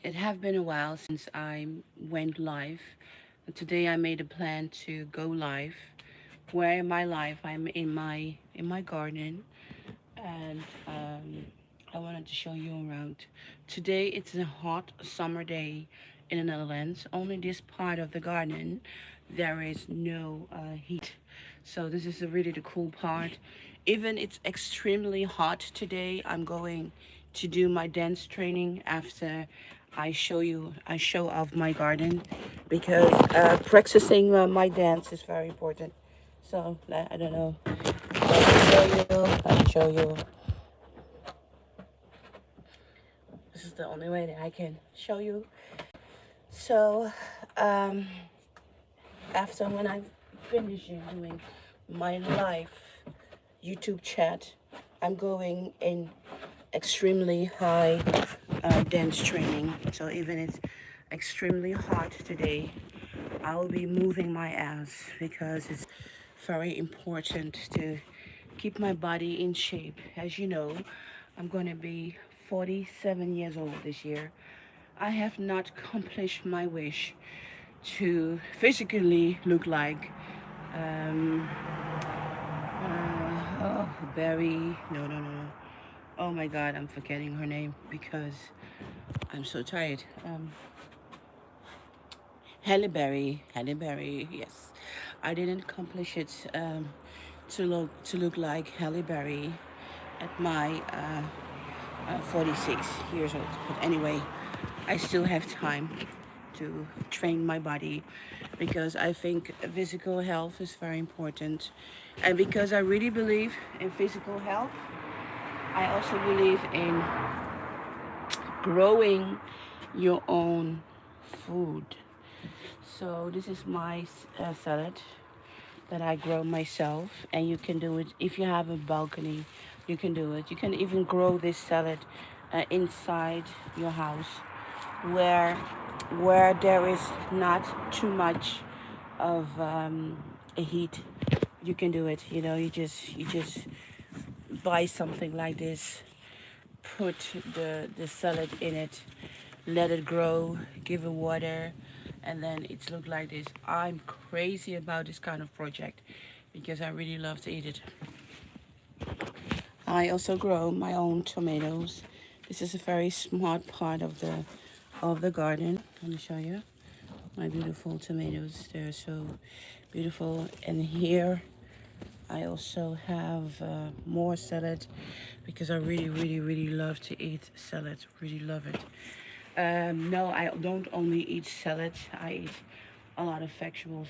It have been a while since I went live. Today I made a plan to go live. Where in my life I'm in my garden, and I wanted to show you around. Today it's a hot summer day in the Netherlands. Only this part of the garden there is no heat. So this is really the cool part. Even it's extremely hot today, I'm going to do my dance training after I show off my garden, because practicing my dance is very important. So I don't know. Let me show you. This is the only way that I can show you. So um, after when I finish doing my live YouTube chat, I'm going in extremely high dance training. So even it's extremely hot today, I will be moving my ass because it's very important to keep my body in shape. As you know, I'm going to be 47 years old this year. I have not accomplished my wish to physically look like um, Barry. No, no, no, no. Oh my God, I'm forgetting her name because I'm so tired. Halle Berry. Yes, I didn't accomplish it to look like Halle Berry at my 46 years old. But anyway, I still have time to train my body, because I think physical health is very important, and because I really believe in physical health, I also believe in growing your own food. So this is my salad that I grow myself, and you can do it if you have a balcony. You can do it. You can even grow this salad inside your house, where there is not too much of a heat. You can do it. You just buy something like this, put the salad in it, let it grow, give it water, and then it's look like this. I'm crazy about this kind of project because I really love to eat it. I also grow my own tomatoes. This is a very smart part of the garden. Let me show you my beautiful tomatoes. They're so beautiful. And here I also have more salad, because I really, really, really love to eat salad. Really love it. No, I don't only eat salad. I eat a lot of vegetables.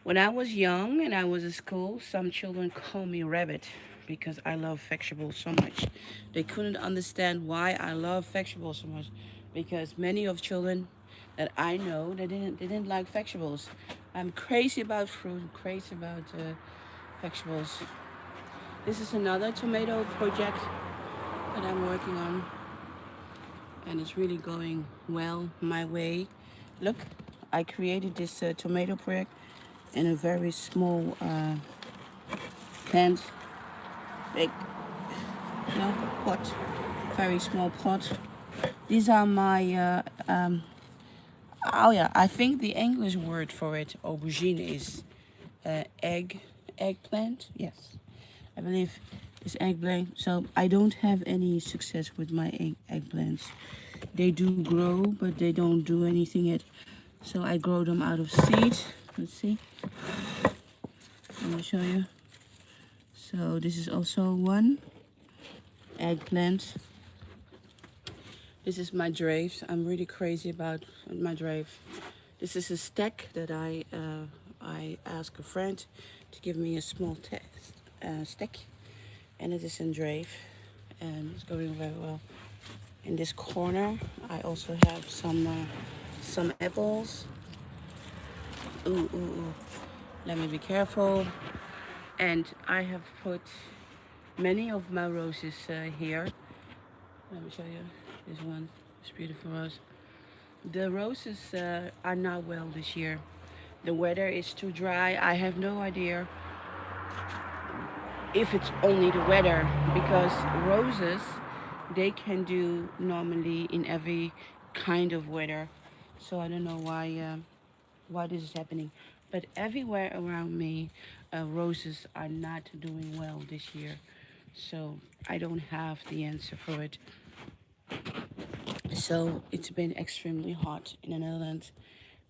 When I was young and I was at school, some children call me rabbit because I love vegetables so much. They couldn't understand why I love vegetables so much, because many of children that I know, they didn't like vegetables. I'm crazy about fruit, crazy about vegetables. This is another tomato project that I'm working on, and it's really going well my way. Look, I created this tomato project in a very small plant, big, pot, very small pot. These are my oh yeah, I think the English word for it, aubergine, is eggplant. Yes, I believe it's eggplant. So I don't have any success with my eggplants. They do grow, but they don't do anything yet. So I grow them out of seed. Let's see. Let me show you. So this is also one eggplant. This is my drapes. I'm really crazy about my drape. This is a stack that I asked a friend to give me a small stack, and it is in drape, and it's going very well. In this corner, I also have some apples. Ooh, ooh, ooh. Let me be careful. And I have put many of my roses here. Let me show you this one. This beautiful rose. The roses are not well this year. The weather is too dry. I have no idea if it's only the weather, because roses, they can do normally in every kind of weather. So I don't know why this is happening. But everywhere around me, roses are not doing well this year. So I don't have the answer for it. So it's been extremely hot in the Netherlands.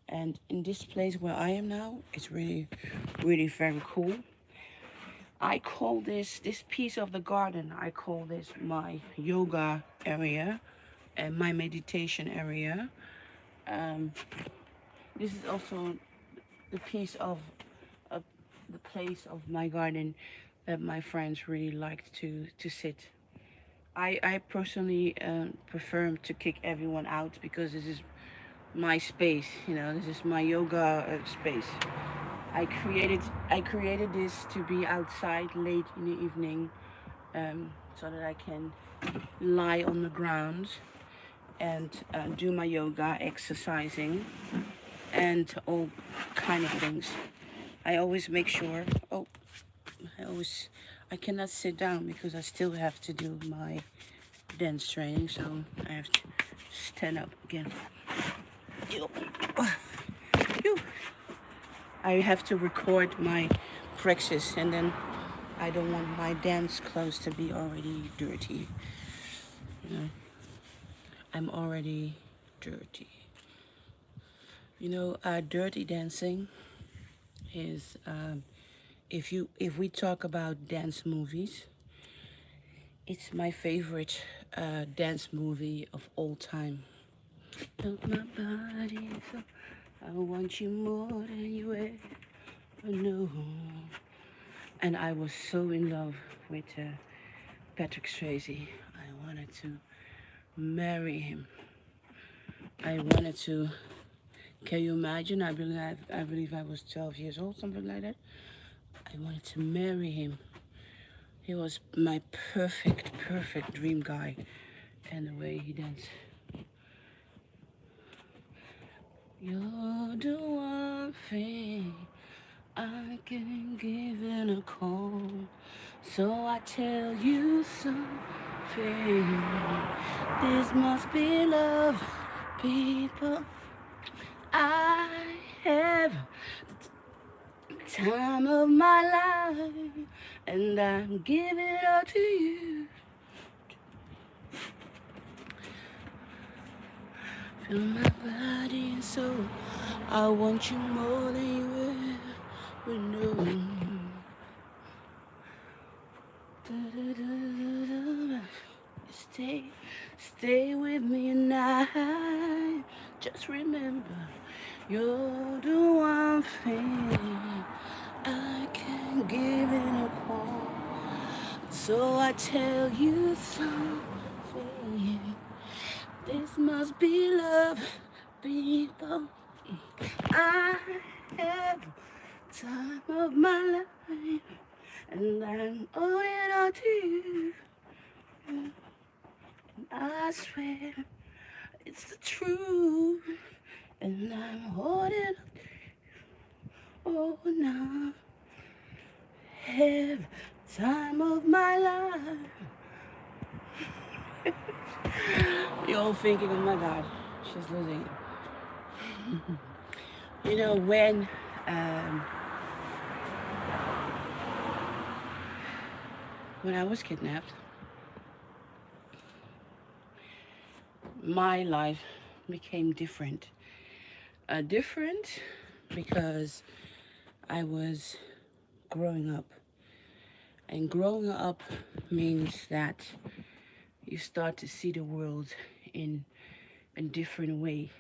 And in this place where I am now, it's really, really very cool. I call this piece of the garden, I call this my yoga area and my meditation area. Um, this is also the piece of the place of my garden that my friends really like to sit. I personally prefer to kick everyone out because this is my space. You know, this is my yoga space. I created I created this to be outside late in the evening, so that I can lie on the ground and do my yoga, exercising, and all kind of things. I always make sure. Oh, I cannot sit down because I still have to do my dance training, so I have to stand up again. Ew. Ew. I have to record my practice, and then I don't want my dance clothes to be already dirty. You know, I'm already dirty. You know, dirty dancing is if we talk about dance movies, it's my favorite dance movie of all time. Built my body, so I want you more than you ever know. And I was so in love with Patrick Swayze. I wanted to marry him. I wanted to. Can you imagine? I believe I was 12 years old, something like that. I wanted to marry him. He was my perfect dream guy, and the way he danced. You're the one thing I can give in a call. So I tell you something. This must be love, people. I have the time of my life, and I'm giving it all to you. Feel my body and soul. I want you more than you ever know. Stay with me and I just remember you're the one thing I can give in a call. So I tell you something. This must be love, people. I have time of my life, and I'm owing it all to you. And I swear it's the truth, and I'm holding on to you. Oh, now have time of my life. You're all thinking, oh my God, she's losing it. You know, when I was kidnapped, my life became different. Different because I was growing up. And growing up means that you start to see the world in a different way.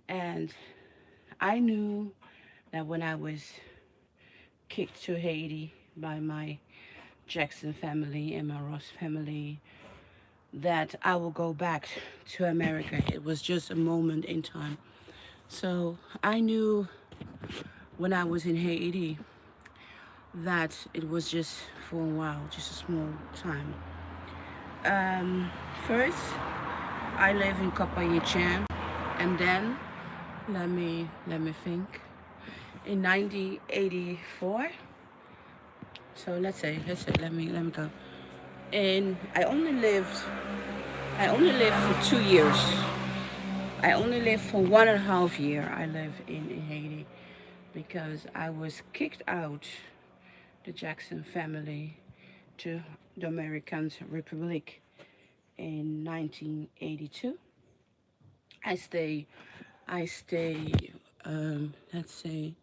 And I knew that when I was kicked to Haiti by my Jackson family and my Ross family, that I will go back to America. It was just a moment in time. So I knew when I was in Haiti that it was just for a while, just a small time. First, I live in Mocienne, and then let me think. In 1984. So let's say let me go. And I only lived for 2 years. I only lived for 1.5 year. I live in Haiti because I was kicked out the Jackson family to the American Republic in 1982. I stay, I stay, let's say,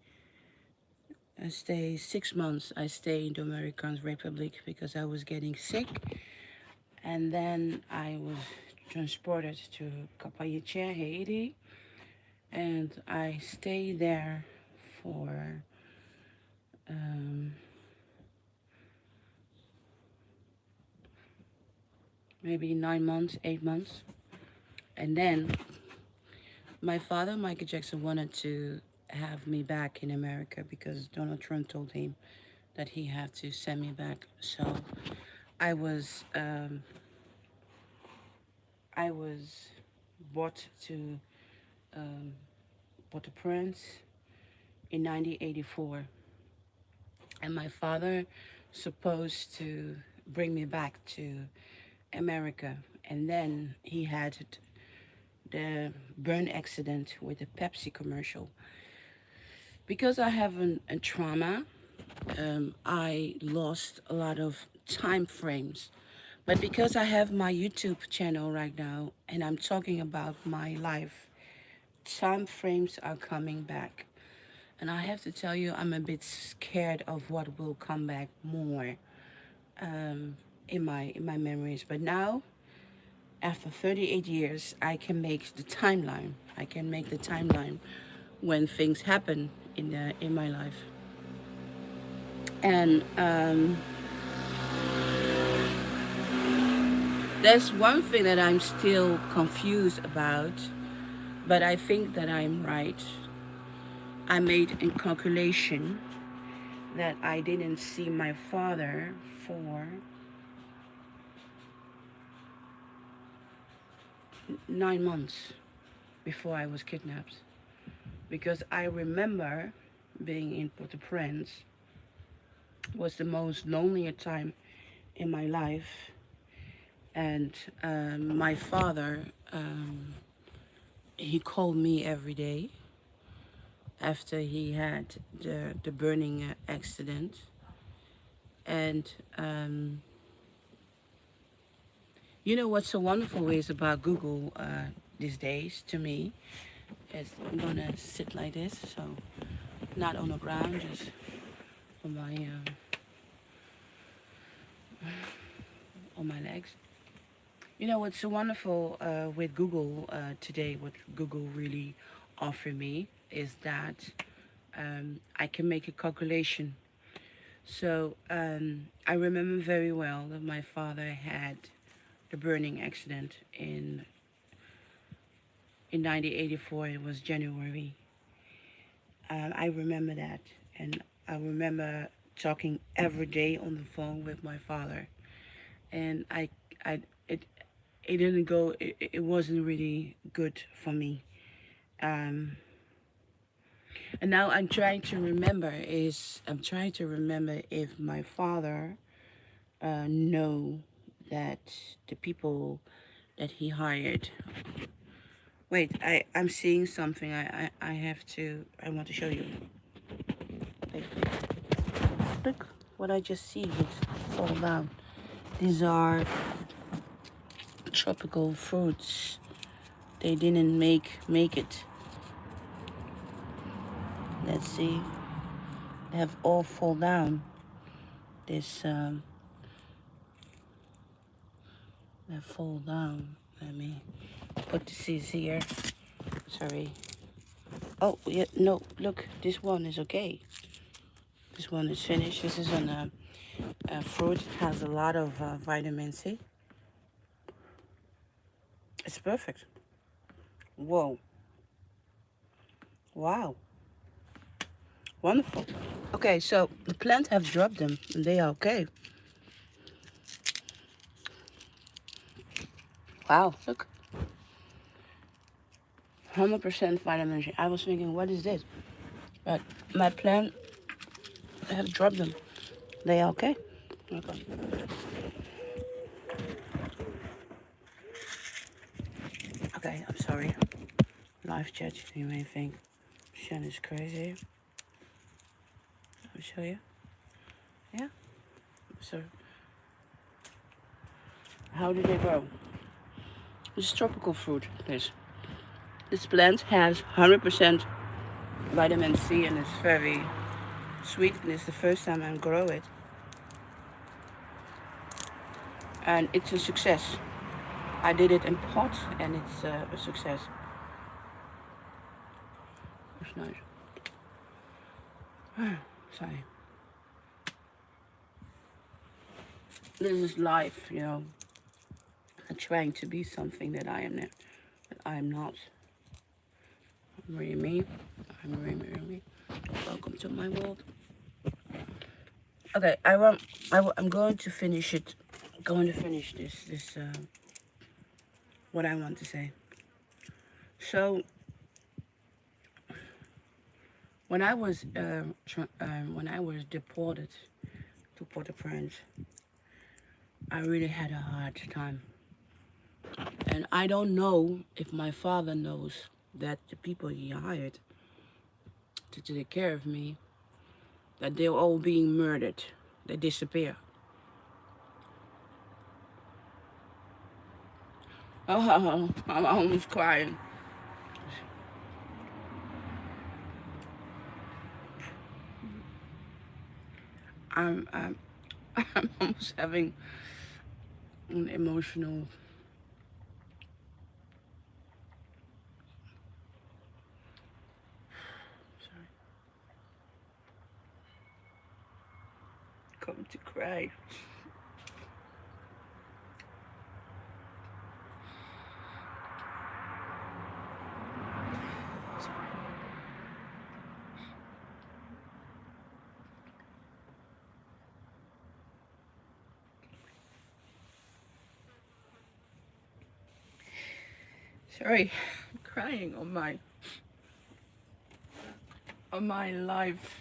I stay 6 months. I stay in the American Republic because I was getting sick, and then I was transported to Capayiche, Haiti, and I stayed there for um, maybe 9 months, 8 months, and then my father, Michael Jackson, wanted to have me back in America because Donald Trump told him that he had to send me back. So I was um, I was brought to um, Port-au-Prince in 1984, and my father supposed to bring me back to America, and then he had the burn accident with the Pepsi commercial. Because I have a trauma, I lost a lot of time frames. But because I have my YouTube channel right now and I'm talking about my life, time frames are coming back. And I have to tell you, I'm a bit scared of what will come back more in my memories. But now, after 38 years, I can make the timeline. I can make the timeline when things happen in my life. And there's one thing that I'm still confused about, but I think that I'm right. I made a calculation that I didn't see my father for 9 months before I was kidnapped. Because I remember being in Port-au-Prince was the most lonelier time in my life. And my father, he called me every day after he had the burning accident. And you know what's so wonderful is about Google these days to me is I'm gonna sit like this, so not on the ground, just on my legs. You know what's so wonderful with Google today, what Google really offered me is that I can make a calculation. So I remember very well that my father had the burning accident in 1984. It was January. I remember that, and I remember talking every day on the phone with my father, and I, it didn't go. It wasn't really good for me. Um, and now I'm trying to remember if my father know that the people that he hired. Wait, I'm seeing something. I have to. I want to show you. Wait, look what I just see. It's fall down. These are tropical fruits. They didn't make it. Let's see. They have all fall down. This they fall down. Let me put the seeds here. Sorry. Oh yeah, no. Look, this one is okay. This one is finished. This is a fruit. It has a lot of vitamin C. It's perfect. Whoa. Wow. Wonderful. Okay, so the plant have dropped them and they are okay. Wow, look. 100% vitamin C. I was thinking, what is this? But my plant have dropped them. They are okay. Okay. Okay, I'm sorry. Live chat, you may think Shen is crazy. I'll show you. Yeah. So, how do they grow? It's tropical fruit. This plant has 100% vitamin C and it's very sweet. And it's the first time I grow it, and it's a success. I did it in pot, and it's a success. It's nice. Sorry. This is life, you know. I'm trying to be something that I am not. That I am not. I'm really me. I'm really me. Welcome to my world. Okay, I'm going to finish it. Going to finish this. What I want to say. So, when I was deported to Port-au-Prince, I really had a hard time. And I don't know if my father knows that the people he hired to take care of me, that they're all being murdered. They disappear. Oh, I'm almost crying. I'm, I'm, I'm almost having an emotional. Sorry. Come to cry. Sorry, I'm crying on my life.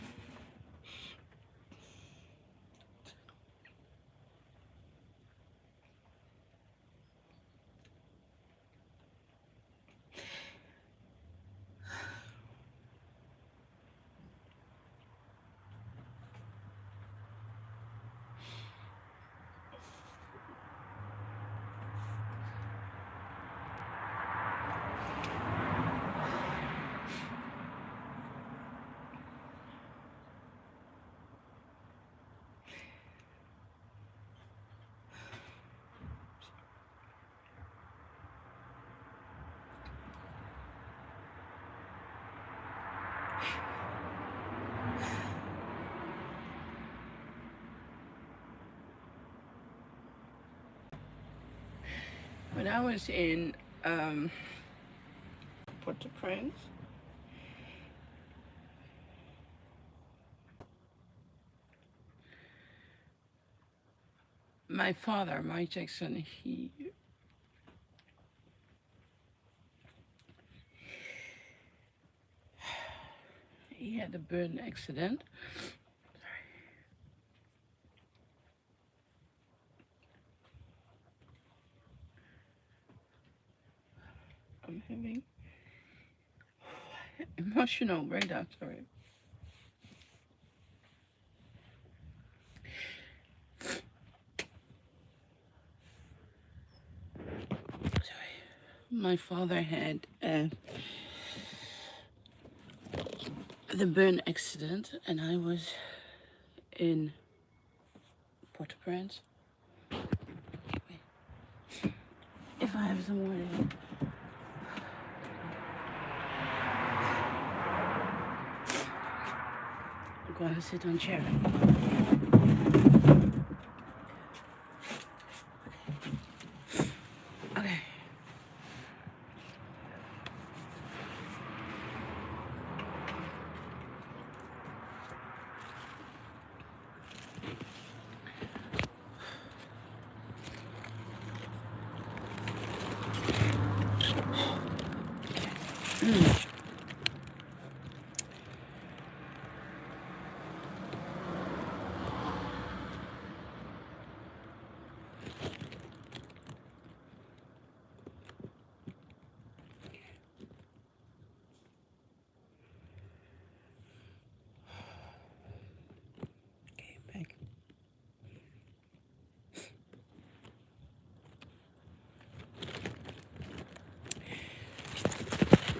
When I was in Port-au-Prince, my father, Mike Jackson, he had a burn accident. I'm having emotional breakdown, sorry. My father had the burn accident, and I was in Port-au-Prince. If I have some water. I'm going to sit on chair. Okay.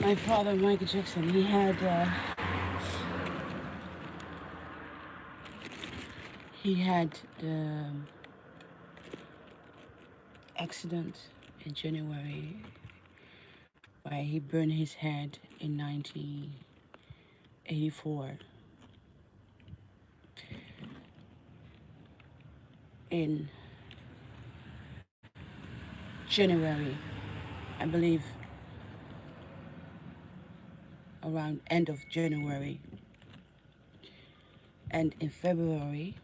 My father, Michael Jackson, he had the accident in January where he burned his head in 1984 in January, I believe, around end of January. And in February,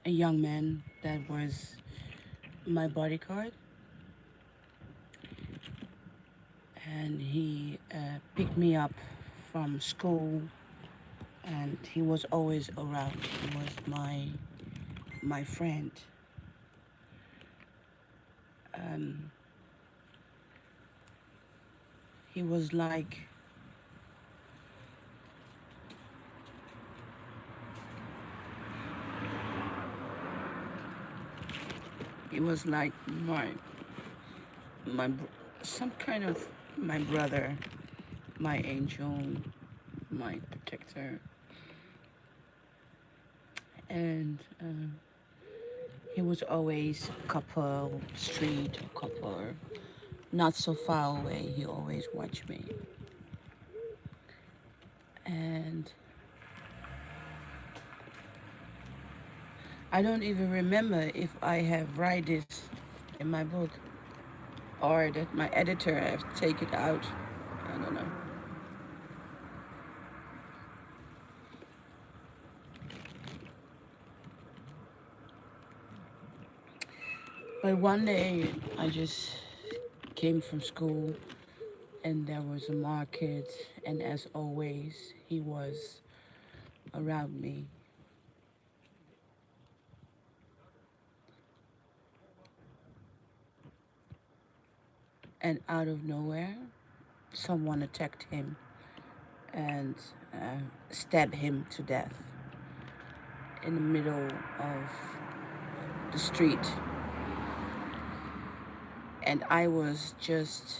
a young man that was my bodyguard, and he picked me up from school, and he was always around. He was my friend. Um, he was like he was like my some kind of my brother, my angel, my protector, and he was always a couple street, a couple not so far away. He always watched me, and I don't even remember if I have write this in my book or that my editor have take it out. I don't know. But one day I just came from school and there was a market, and as always he was around me. And out of nowhere someone attacked him and stabbed him to death in the middle of the street. And I was just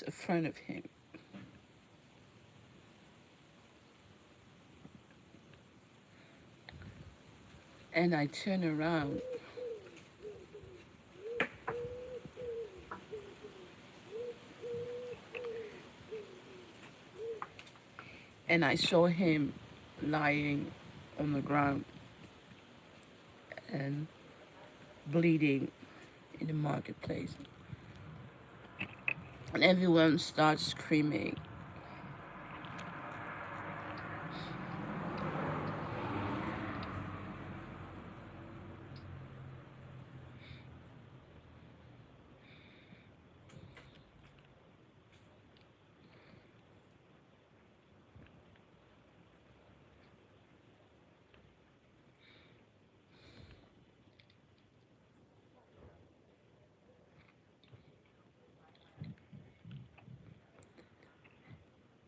in front of him. And I turned around and I saw him lying on the ground and bleeding in the marketplace. And everyone starts screaming.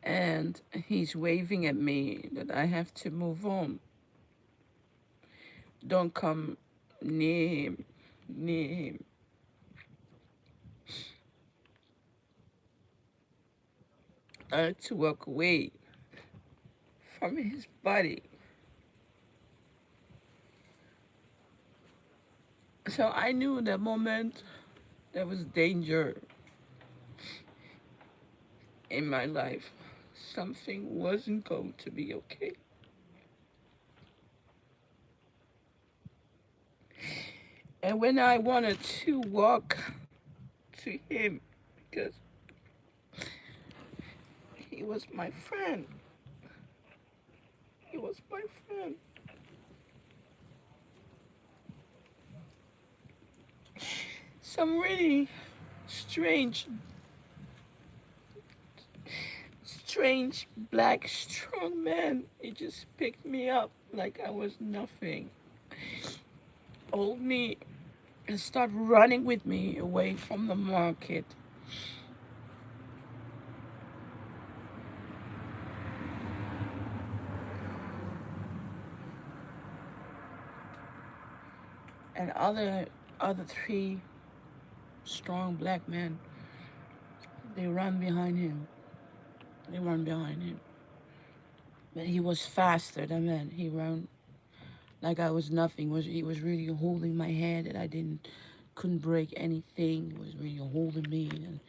And he's waving at me that I have to move on. Don't come near him, near him. I had to walk away from his body. So I knew that moment there was danger in my life. Something wasn't going to be okay. And when I wanted to walk to him, because he was my friend, he was my friend. Some really strange black strong man, he just picked me up like I was nothing, hold me and start running with me away from the market. and other three strong black men, they run behind him. They run behind him. But he was faster than men. He ran like I was nothing. He was really holding my hand, and I couldn't break anything. He was really holding me, and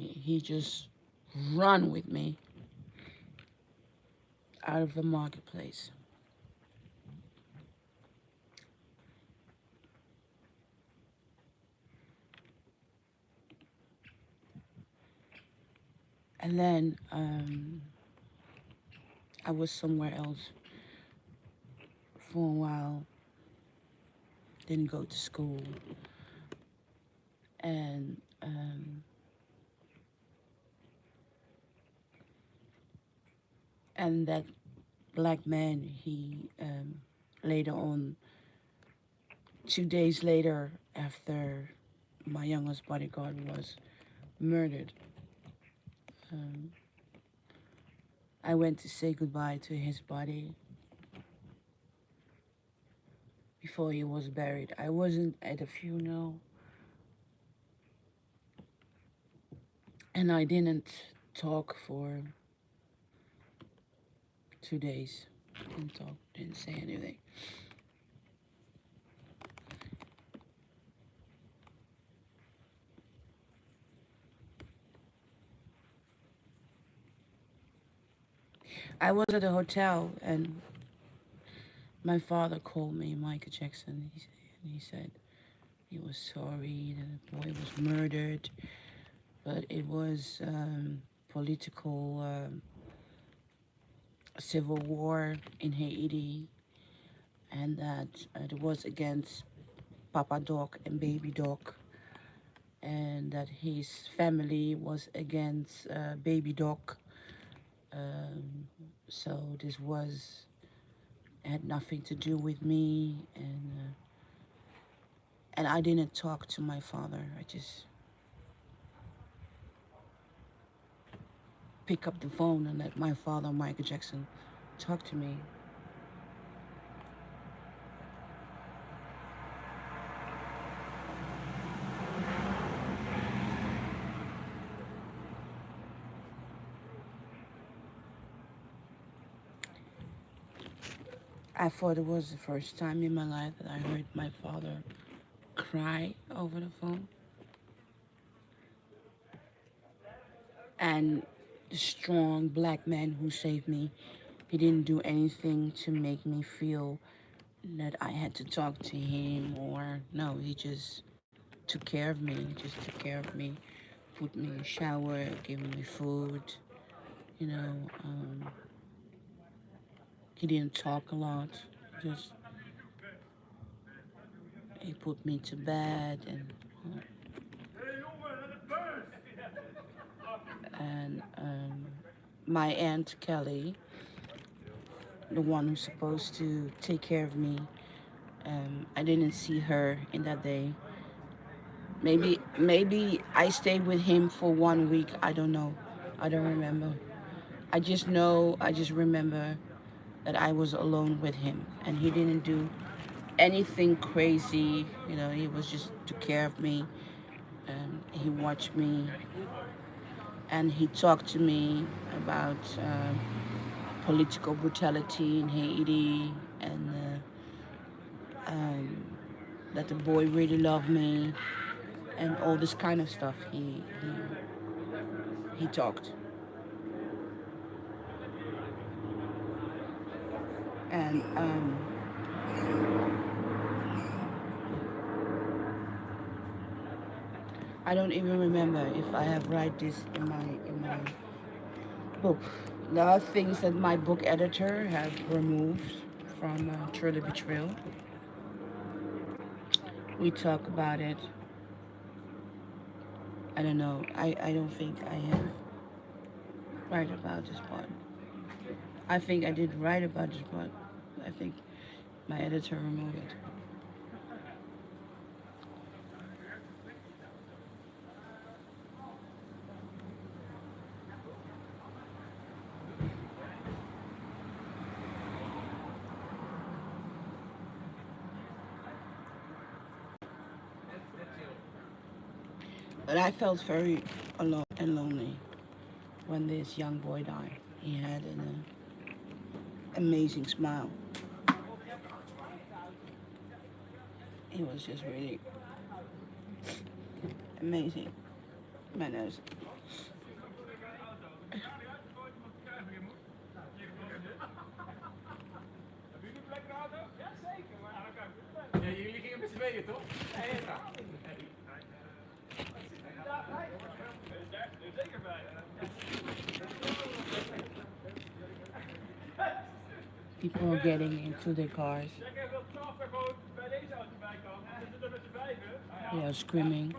he just run with me out of the marketplace. And then I was somewhere else for a while. Didn't go to school, and that black man, he later on, 2 days later, after my youngest bodyguard was murdered, um, I went to say goodbye to his body before he was buried. I wasn't at the funeral, and I didn't talk for 2 days. Didn't talk, didn't say anything. I was at a hotel, and my father called me, Michael Jackson. He said he was sorry that the boy was murdered, but it was political civil war in Haiti, and that it was against Papa Doc and Baby Doc, and that his family was against Baby Doc. Um, so this had nothing to do with me, and I didn't talk to my father. I just pick up the phone and let my father, Michael Jackson, talk to me. I thought it was the first time in my life that I heard my father cry over the phone. And the strong black man who saved me, he didn't do anything to make me feel that I had to talk to him, or no, he just took care of me. He just took care of me, put me in the shower, gave me food, you know. He didn't talk a lot. Just he put me to bed, and my aunt Kelly, the one who's supposed to take care of me, I didn't see her in that day. Maybe I stayed with him for 1 week. I don't know. I don't remember. I just remember that I was alone with him, and he didn't do anything crazy. You know, he was just took care of me, and he watched me, and he talked to me about political brutality in Haiti, and that the boy really loved me, and all this kind of stuff. He talked, and I don't even remember if I have write this in my book. There are things that my book editor has removed from Through the Betrayal. We talk about it. I don't know. I don't think I have write about this part. I think I did write about this part. I think my editor removed it. But I felt very alone and lonely when this young boy died. He had an amazing smile. He was just really amazing. Manners. Ja, jullie gingen met z'n tweeën, toch? Nee, ja. Zeker bij. People are getting into their cars. Zeg even dat straf er gewoon bij deze auto bij kan. En zitten er met z'n vijven. They are screaming.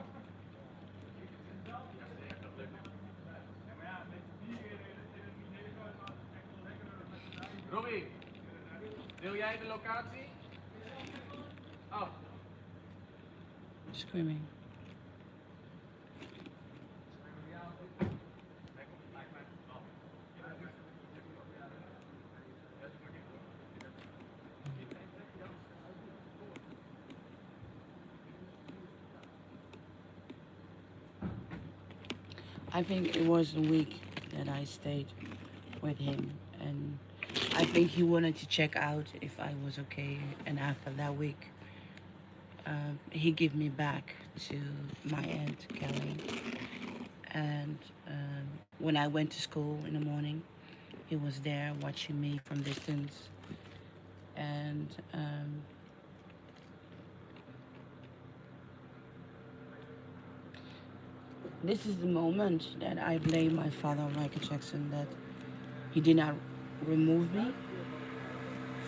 Robbie, wil jij de locatie? Oh. Screaming. I think it was a week that I stayed with him, and I think he wanted to check out if I was okay. And after that week, he gave me back to my aunt Kelly. And when I went to school in the morning, he was there watching me from distance. And this is the moment that I blame my father, Michael Jackson, that he did not remove me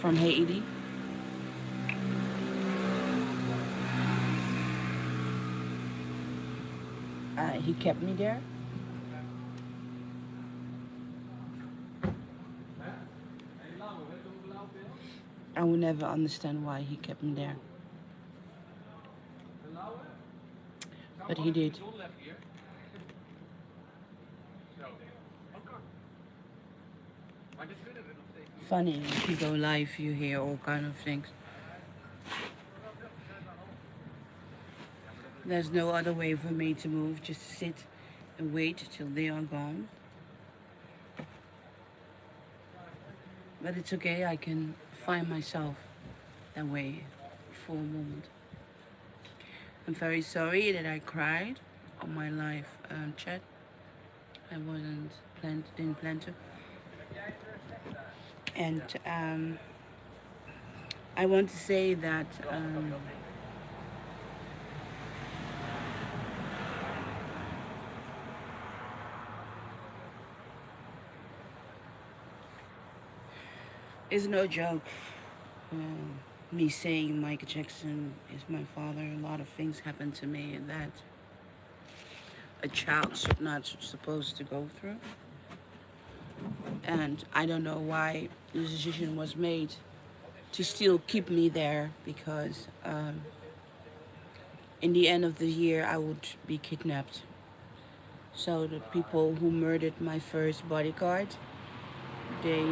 from Haiti. He kept me there. I will never understand why he kept me there. But he did. Funny, if you go live, you hear all kind of things. There's no other way for me to move, just sit and wait till they are gone. But it's okay, I can find myself that way for a moment. I'm very sorry that I cried on my live chat. I didn't plan to. And I want to say that it's no joke. Me saying Michael Jackson is my father. A lot of things happened to me that a child should not supposed to go through. And I don't know why the decision was made to still keep me there, because in the end of the year I would be kidnapped. So the people who murdered my first bodyguard, they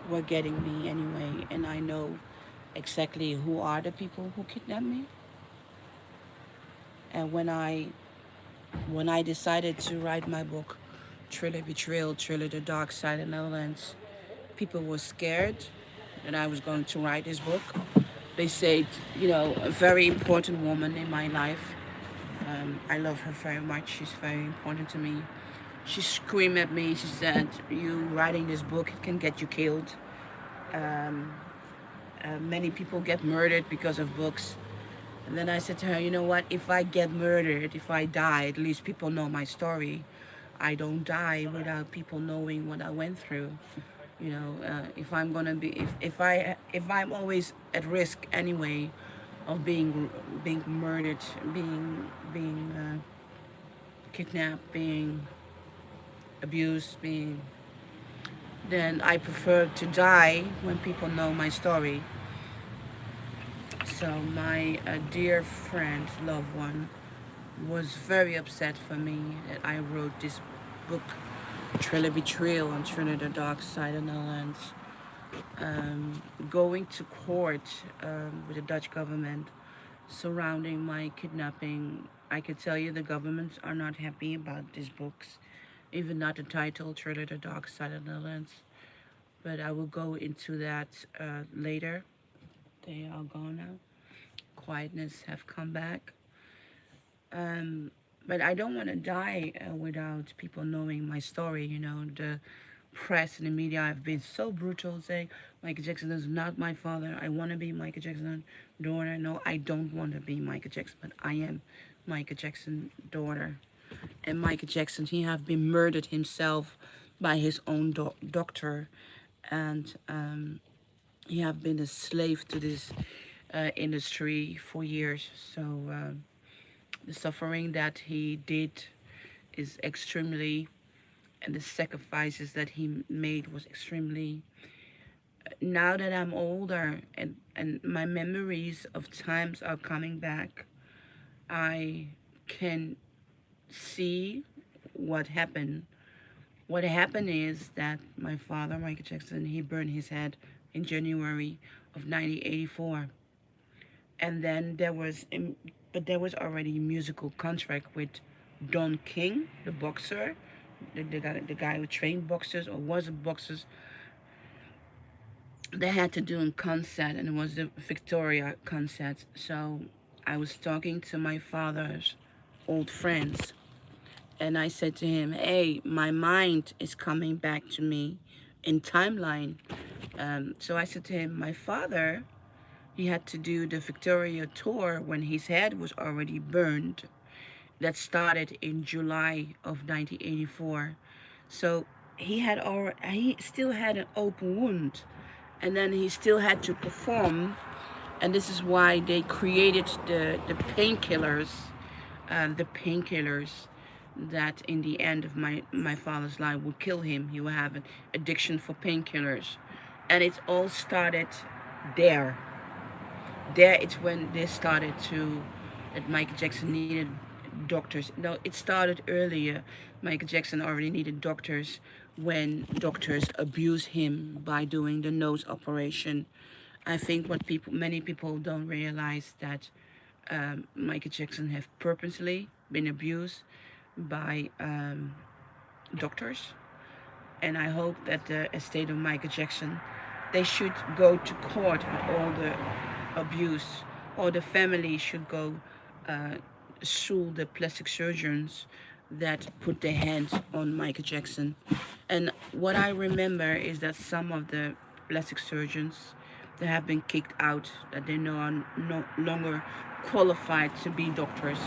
were getting me anyway, and I know exactly who are the people who kidnapped me. And when I decided to write my book, Thriller Betrayal, Thriller the Dark Side of the Netherlands, people were scared that I was going to write this book. They said, a very important woman in my life. I love her very much. She's very important to me. She screamed at me. She said, "You writing this book, it can get you killed. Many people get murdered because of books." And then I said to her, "You know what? If I get murdered, if I die, at least people know my story. I don't die without people knowing what I went through. If I'm gonna be, if I'm always at risk anyway of being murdered, being kidnapped, being abused, then I prefer to die when people know my story." So my dear friend, loved one, was very upset for me that I wrote this book, Thriller Betrayal and Thriller the Dark Side of the Netherlands, going to court with the Dutch government surrounding my kidnapping I could tell you the governments are not happy about these books, even not the title, Thriller, the Dark Side of the Netherlands. But I will go into that later. They are gone now. Quietness have come back. Um, but I don't want to die without people knowing my story. You know, the press and the media have been so brutal, saying Michael Jackson is not my father. I want to be Michael Jackson's daughter. No, I don't want to be Michael Jackson, but I am Michael Jackson's daughter. And Michael Jackson, he have been murdered himself by his own doctor, and he have been a slave to this industry for years. So the suffering that he did is extremely, and the sacrifices that he made was extremely. Now that I'm older and my memories of times are coming back, I can see what happened. What happened is that my father, Michael Jackson, he burned his head in January of 1984. And then but there was already a musical contract with Don King, the boxer, the guy who trained boxers or was a boxer. They had to do a concert, and it was the Victoria concert. So I was talking to my father's old friends, and I said to him, "Hey, my mind is coming back to me in timeline." So I said to him, "My father, he had to do the Victoria tour when his head was already burned. That started in July of 1984. So he still had an open wound, and then he still had to perform, and this is why they created the painkillers that in the end of my father's life would kill him. He would have an addiction for painkillers, and it all started there. There it's when they started to that Michael Jackson needed doctors. No, it started earlier. Michael Jackson already needed doctors when doctors abused him by doing the nose operation. I think what many people don't realize that Michael Jackson have purposely been abused by doctors, and I hope that the estate of Michael Jackson, they should go to court with all the abuse, or the family should go uh, sue the plastic surgeons that put their hands on Michael Jackson. And what I remember is that some of the plastic surgeons, they have been kicked out, that they are no longer qualified to be doctors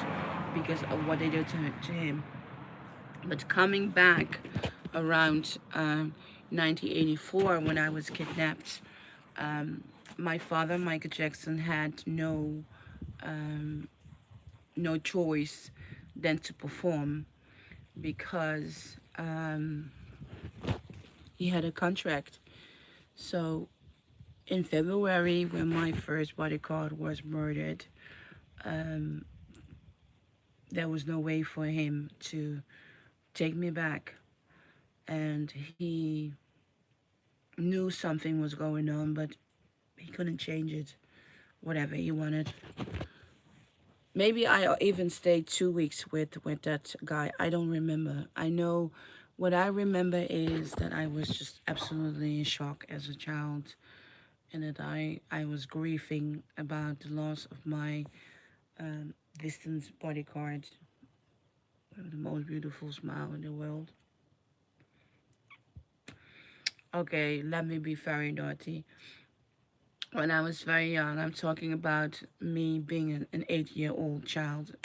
because of what they did to him. But coming back around 1984, when I was kidnapped, um, my father, Michael Jackson, had no choice than to perform because he had a contract. So in February, when my first bodyguard was murdered, um, there was no way for him to take me back, and he knew something was going on, but he couldn't change it. Whatever he wanted. Maybe I even stayed 2 weeks with that guy. I don't remember. I know what I remember is that I was just absolutely in shock as a child, and that I was grieving about the loss of my distant bodyguard with the most beautiful smile in the world. Okay, let me be very naughty. When I was very young, I'm talking about me being an 8-year-old child.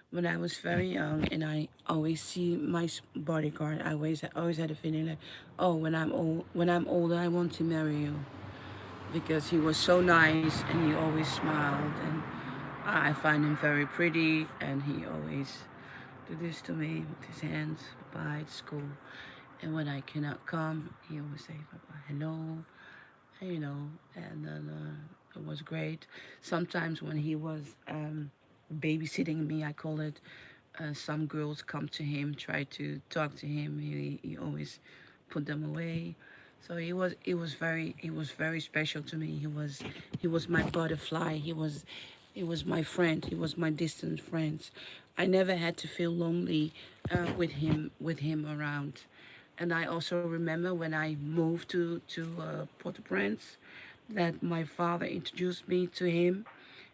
When I was very young, and I always see my bodyguard, I always had a feeling like, oh, when I'm older, I want to marry you, because he was so nice and he always smiled, and I find him very pretty, and he always do this to me with his hands. Bye to school, and when I cannot come, he always say bye, hello, and then it was great. Sometimes when he was babysitting me, I call it, some girls come to him, try to talk to him. He always put them away. So he was very special to me. He was my butterfly. He was my friend. He was my distant friend. I never had to feel lonely with him around. And I also remember when I moved to Port-au-Prince, that my father introduced me to him,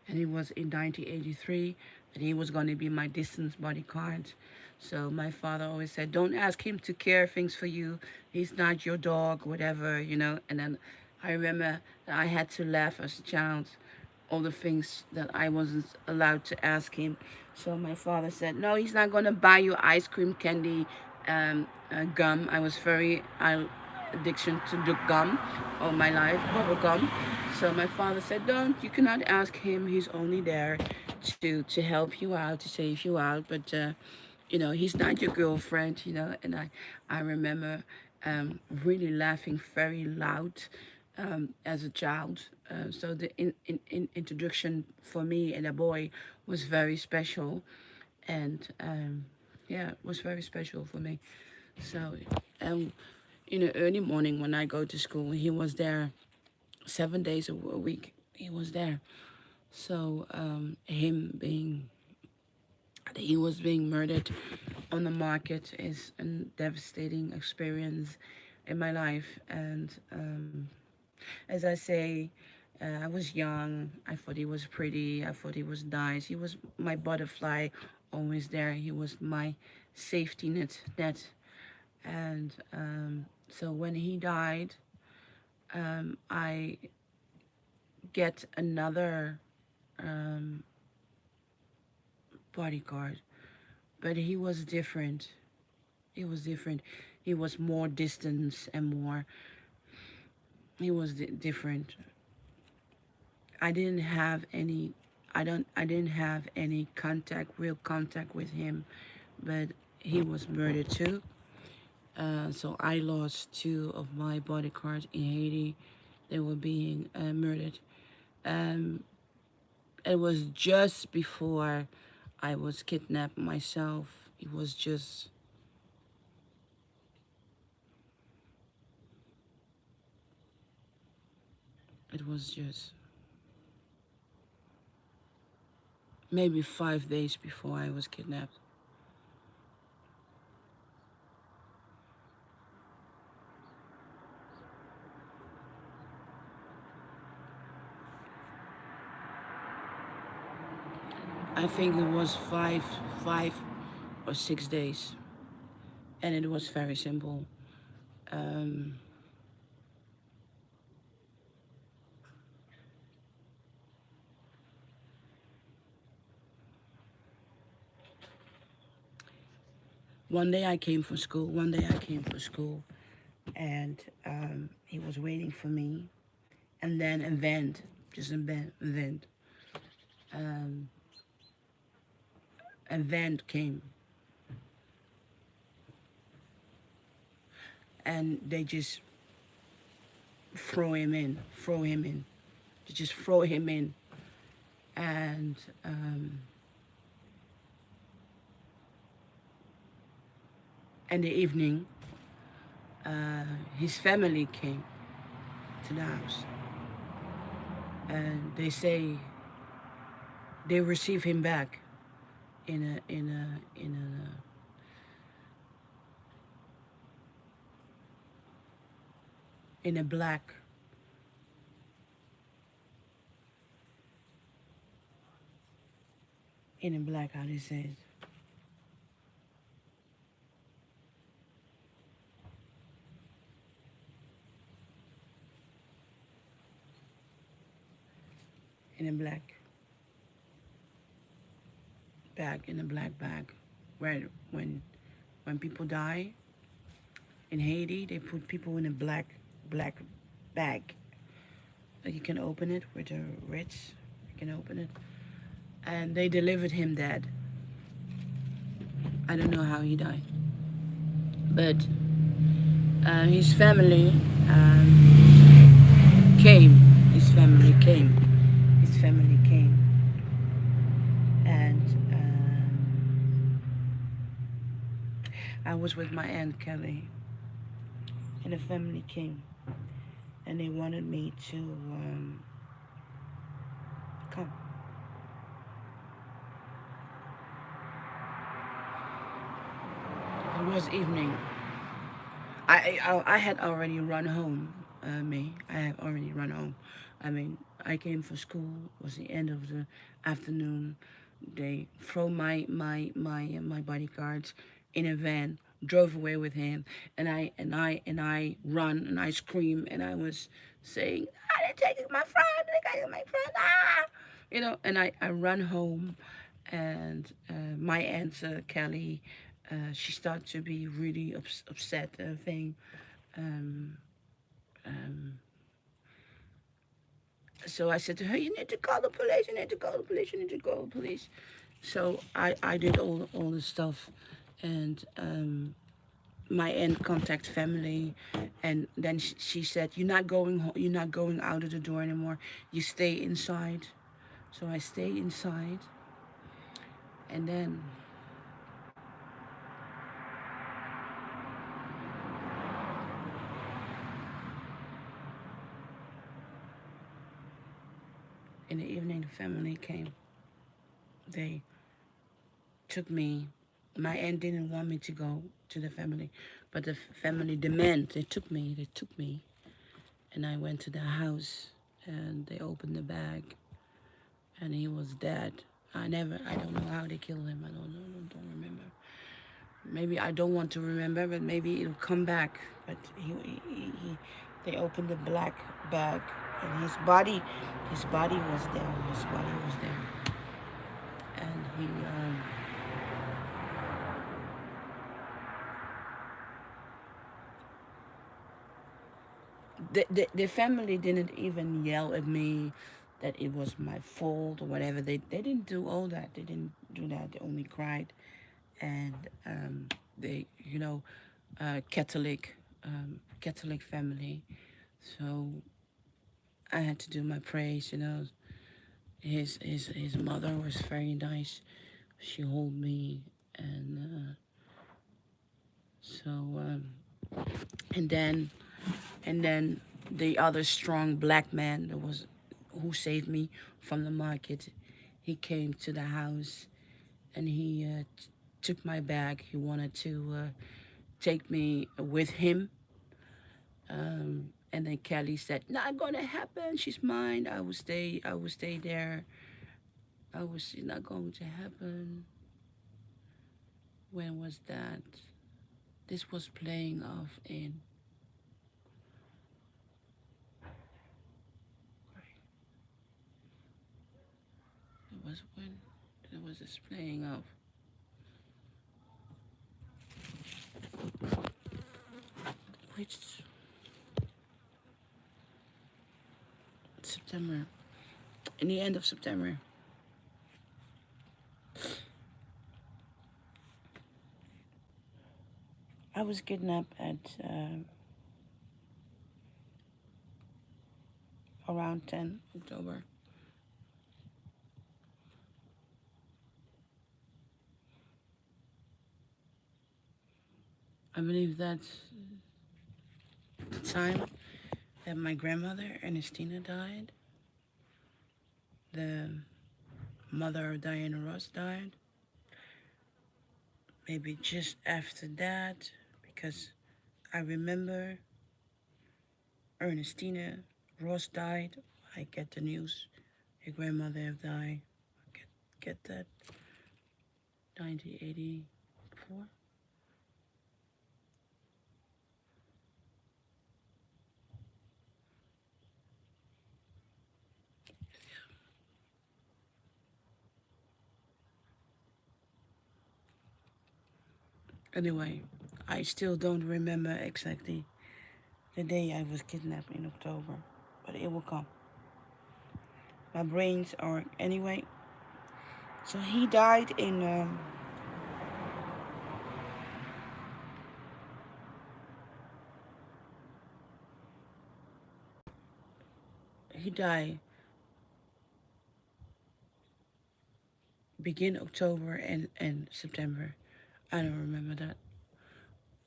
and it was in 1983 that he was going to be my distance bodyguard. So my father always said, "Don't ask him to care things for you. He's not your dog, whatever." And then I remember that I had to laugh as a child, all the things that I wasn't allowed to ask him. So my father said, "No, he's not gonna buy you ice cream, candy, gum." I was I addiction to the gum all my life, bubble gum. So my father said, "Don't. You cannot ask him. He's only there to help you out, to save you out. But he's not your girlfriend." And I remember really laughing very loud as a child. So the introduction for me and a boy was very special, and yeah, it was very special for me. So um, in the early morning when I go to school, he was there 7 days a week. He was there. So he was being murdered on the market is a devastating experience in my life. And as I say, I was young. I thought he was pretty. I thought he was nice. He was my butterfly, always there. He was my safety net. And so when he died, I get another um, bodyguard, but he was different. He was different. He was more distance and more. He was different. I didn't have any. I didn't have any real contact with him, but he was murdered too. So I lost two of my bodyguards in Haiti. They were being murdered. Um, it was just before I was kidnapped myself. It was just maybe 5 days before I was kidnapped. I think it was 5 or 6 days, and it was very simple. Um, One day I came from school. And he was waiting for me. And then just an event, um, event came, and they just throw him in, they just throw him in, and in the evening, his family came to the house, and they say they receive him back in a black how do you say it, in a black in a black bag, where when people die in Haiti, they put people in a black bag. You can open it with a wrist. You can open it, and they delivered him dead. I don't know how he died, but his family came. His family came. His family came, and I was with my aunt Kelly, and the family came, and they wanted me to come. It was evening. I had already run home. I have already run home. I mean, I came for school. It was the end of the afternoon. They throw my bodyguards in a van, drove away with him, and I run and I scream and I was saying, "Ah, they're taking my friend! They're taking my friend! Ah!" And I run home, and my aunt Kelly, she started to be really upset. Thing, um, um, so I said to her, "You need to call the police. You need to call the police. You need to call the police." So I did all the stuff, and my aunt contact family, and then she said, "You're not going home. You're not going out of the door anymore. You stay inside." So I stay inside, and then in the evening the family came. They took me. My aunt didn't want me to go to the family, but the family demand. They took me. They took me, and I went to the house, and they opened the bag, and he was dead. I don't know how they killed him. I don't remember. Maybe I don't want to remember, but maybe it'll come back. But they opened the black bag, and his body was there. His body was there, and the family didn't even yell at me that it was my fault or whatever. They didn't do all that. They didn't do that. They only cried, and they Catholic family. So I had to do my praise. His mother was very nice. She held me, and so and then and then the other strong black man that was who saved me from the market. He came to the house, and he took my bag. He wanted to take me with him. And then Kelly said, "Not gonna happen. She's mine. I will stay. I will stay there. I was not going to happen." When was that? This was playing off in. It was when it was this playing off. Which September? In the end of September. I was kidnapped at around 10 October. I believe that's the time that my grandmother Ernestina died. The mother of Diana Ross died. Maybe just after that, because I remember Ernestina Ross died. I get the news. Your grandmother have died. Get that. 1984. Anyway, I still don't remember exactly the day I was kidnapped in October, but it will come. My brains are anyway. So he died in. He died begin October and September. I don't remember that.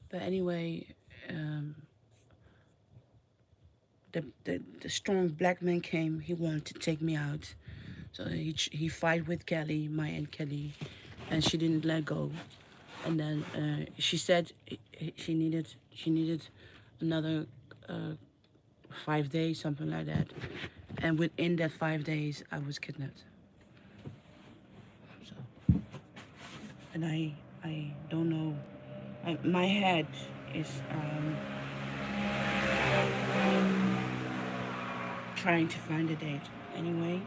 But anyway, um, the strong black man came. He wanted to take me out. So he fight with Kelly, my aunt Kelly, and she didn't let go. And then she said she needed another 5 days, something like that. And within that 5 days, I was kidnapped. So, and I don't know. My head is trying to find a date. Anyway,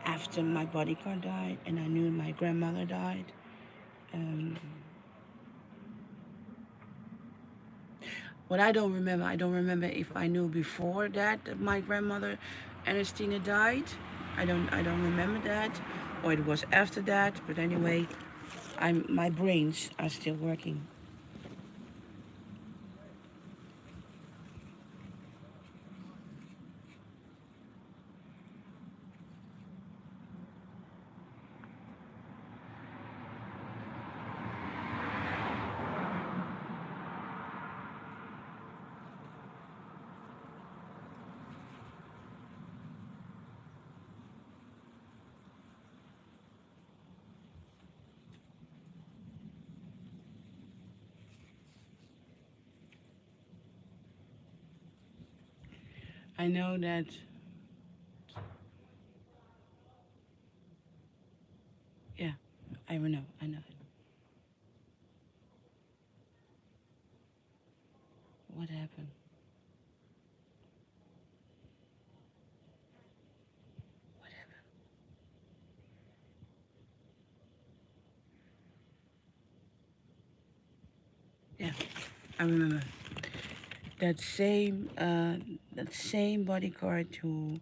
after my bodyguard died, and I knew my grandmother died. Um, What I don't remember if I knew before that my grandmother Ernestina died. I don't remember that, or it was after that. But anyway, my brains are still working. I know that. Yeah, I know. I know. What happened? What happened? Yeah, I remember that same bodyguard who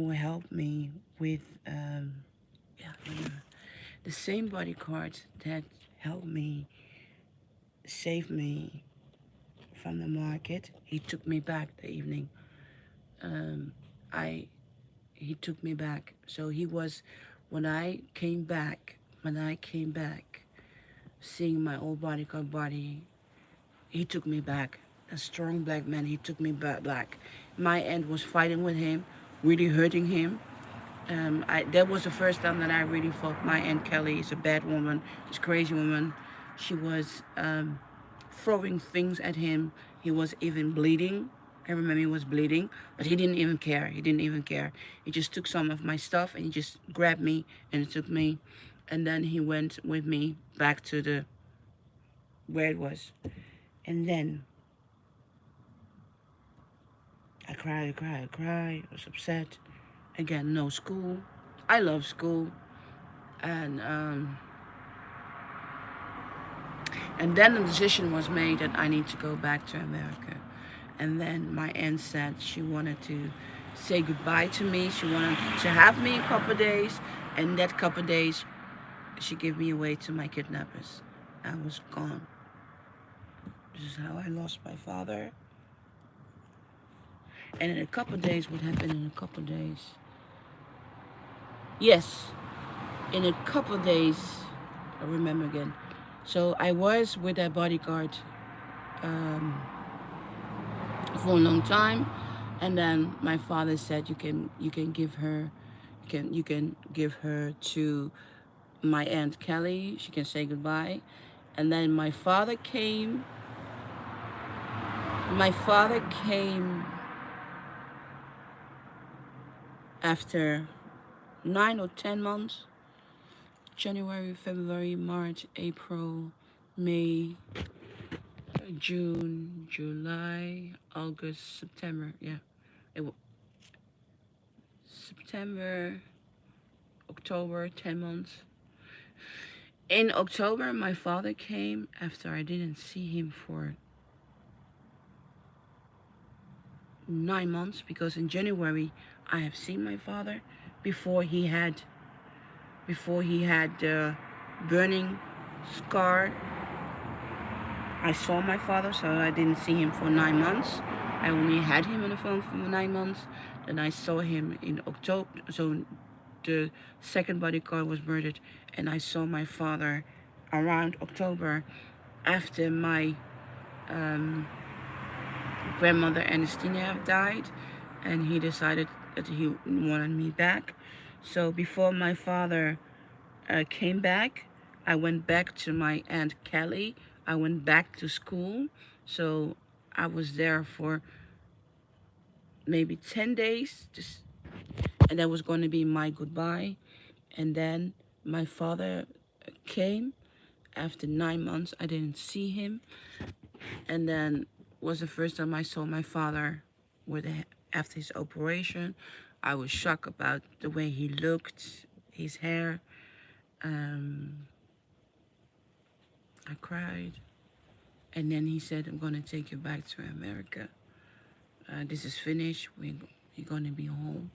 helped me with yeah, I remember. The same bodyguard that helped me save me from the market. He took me back the evening. Um, I he took me back. So he was when I came back. When I came back, seeing my old bodyguard body, he took me back. A strong black man. He took me back. My aunt was fighting with him, really hurting him. That was the first time that I really felt my Aunt Kelly is a bad woman, this crazy woman. She was throwing things at him. He was even bleeding. I remember he was bleeding, but he didn't even care. He didn't even care. He just took some of my stuff and he just grabbed me and took me. And then he went with me back to the where it was. And then I cried, I was upset. Again, no school. I love school. And And then the decision was made that I need to go back to America. And then my aunt said she wanted to say goodbye to me. She wanted to have me a couple of days. And that couple of days, she gave me away to my kidnappers. I was gone. This is how I lost my father. And in a couple of days, what happened in a couple of days? Yes, in a couple of days, I remember again. So I was with that bodyguard um, for a long time, and then my father said you can give her you can give her to my aunt Kelly. She can say goodbye. And then my father came after 9 or 10 months. January, February, March, April, May, June, July, August, September. Yeah, it, September, October, 10 months. In October, my father came after I didn't see him for 9 months, because in January I have seen my father before he had the burning scar. I saw my father, so I didn't see him for 9 months. I only had him on the phone for 9 months. Then I saw him in October. So the second bodyguard was murdered, and I saw my father around October after my grandmother Ernestina died, and he decided that he wanted me back. So before my father came back, I went back to my Aunt Kelly. I went back to school. So I was there for maybe 10 days. And that was going to be my goodbye. And then my father came after 9 months. I didn't see him. And then was the first time I saw my father after his operation. I was shocked about the way he looked, his hair. I cried. And then he said, I'm going to take you back to America. This is finished. We're going to be home.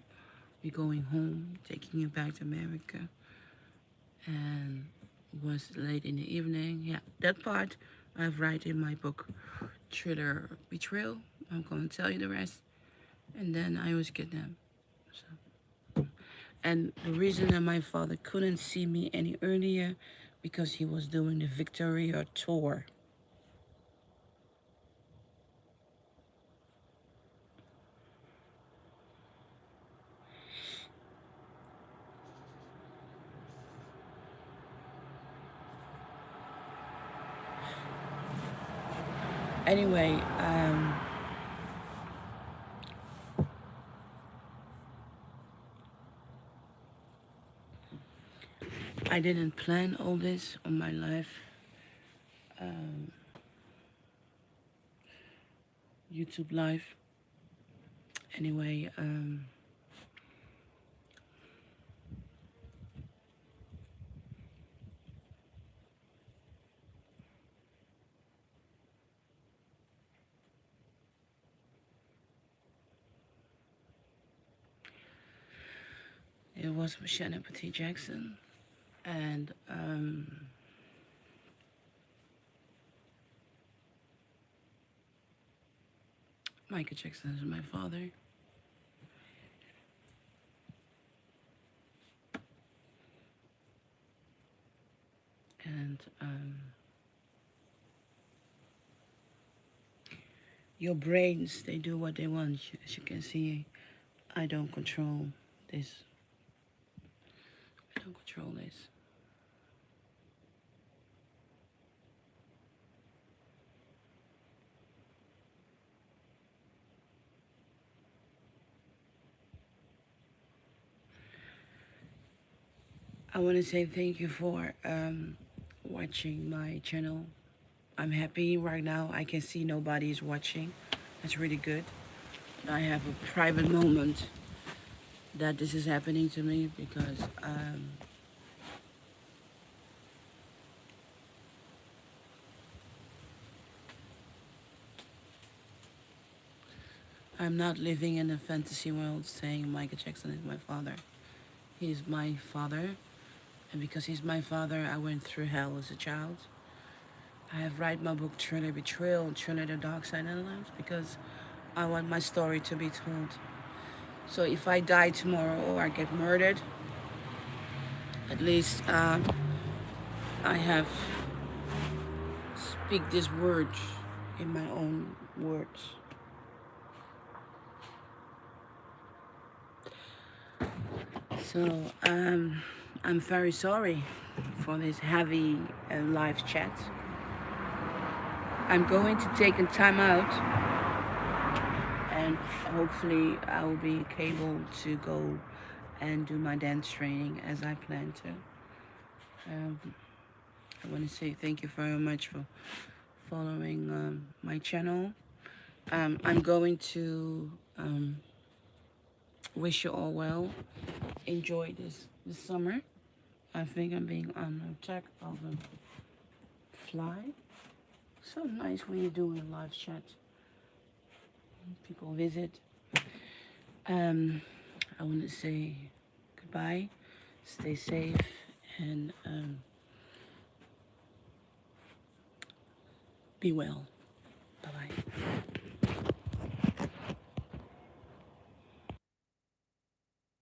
We're going home, taking you back to America. And it was late in the evening. Yeah, that part I've written in my book, Thriller Betrayal. I'm going to tell you the rest. And then I was kidnapped. So. And the reason that my father couldn't see me any earlier, because he was doing the Victoria tour. Anyway, I didn't plan all this on my life. YouTube live. Anyway, it was Mocienne Petit Jackson. And Michael Jackson is my father. And your brains, they do what they want. As you can see, I don't control this. I don't control this. I want to say thank you for watching my channel. I'm happy right now. I can see nobody's watching. That's really good. I have a private moment that this is happening to me because I'm not living in a fantasy world saying Michael Jackson is my father. He's my father. And because he's my father, I went through hell as a child. I have written my book, Thriller Betrayal, Thriller the Dark Side of Life, because I want my story to be told. So if I die tomorrow or I get murdered, at least I have speak these words in my own words. So I'm very sorry for this heavy live chat. I'm going to take a time out and hopefully I will be able to go and do my dance training as I plan to. I want to say thank you very much for following my channel. I'm going to wish you all well. Enjoy this summer. I think I'm being on attack of a fly. So nice when you're doing a live chat. People visit. I want to say goodbye. Stay safe and be well. Bye-bye.